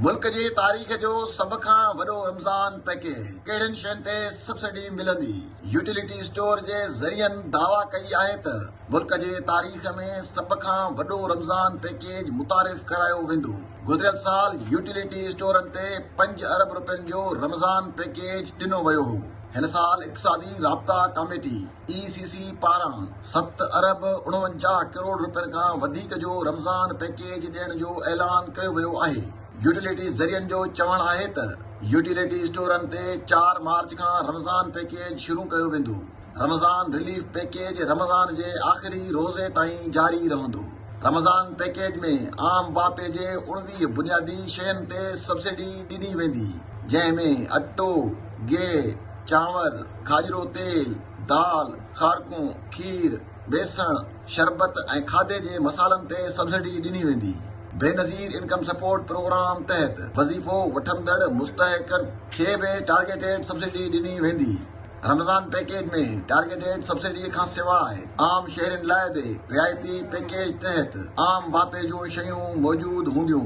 मुल्क जी तारीख़ जो सब खां वॾो रमज़ान पैकेज कहिड़ियुनि शयुनि ते सब्सिडी मिलंदी। यूटिलिटी स्टोर जे ज़रियनि दावा कई आहे त मुल्क जे तारीख़ में सब खां वॾो रमज़ान पैकेज मुतारिफ़ करायो वेंदो। गुज़िरियल साल यूटिलिटी स्टोरनि ते 5 अरब रुपयनि जो रमज़ान पैकेज ॾिनो वियो हो। हिन साल इक़्तिसादी राब्ता कमेटी ECC पारां 7 अरब 49 करोड़ रुपयनि खां वधीक जो रमज़ान पैकेज ॾियण जो ऐलान कयो वियो आहे। यूटिलिटी ज़रियनि जो चवणु आहे त यूटिलिटी स्टोरनि ते 4 मार्च खां रमज़ान पैकेज शुरू कयो वेंदो। रमज़ान रिलीफ पैकेज रमज़ान जे आख़िरी रोज़े ताईं जारी रहंदो। रमज़ान पैकेज में आम वापे जे 19 बुनियादी शयुनि ते सब्सिडी ॾिनी वेंदी, जंहिं में अटो, गिहु, चांवर, खाजरो तेल, दाल, खारकूं, खीर, बेसण, शरबत ऐं खाधे जे मसालनि ते सब्सिडी ॾिनी वेंदी। बेनज़ीर इनकम सपोर्ट प्रोग्राम तहत वज़ीफ़ो वठंदड़ मुस्तहिकनि खे बि टारगेटेड सब्सिडी ॾिनी वेंदी। रमज़ान पैकेज में टारगेटेड सब्सिडी खां सवाइ आम शहरनि लाइ बि रियायती पैकेज तहत आम वापे जूं शयूं मौजूदु हूंदियूं।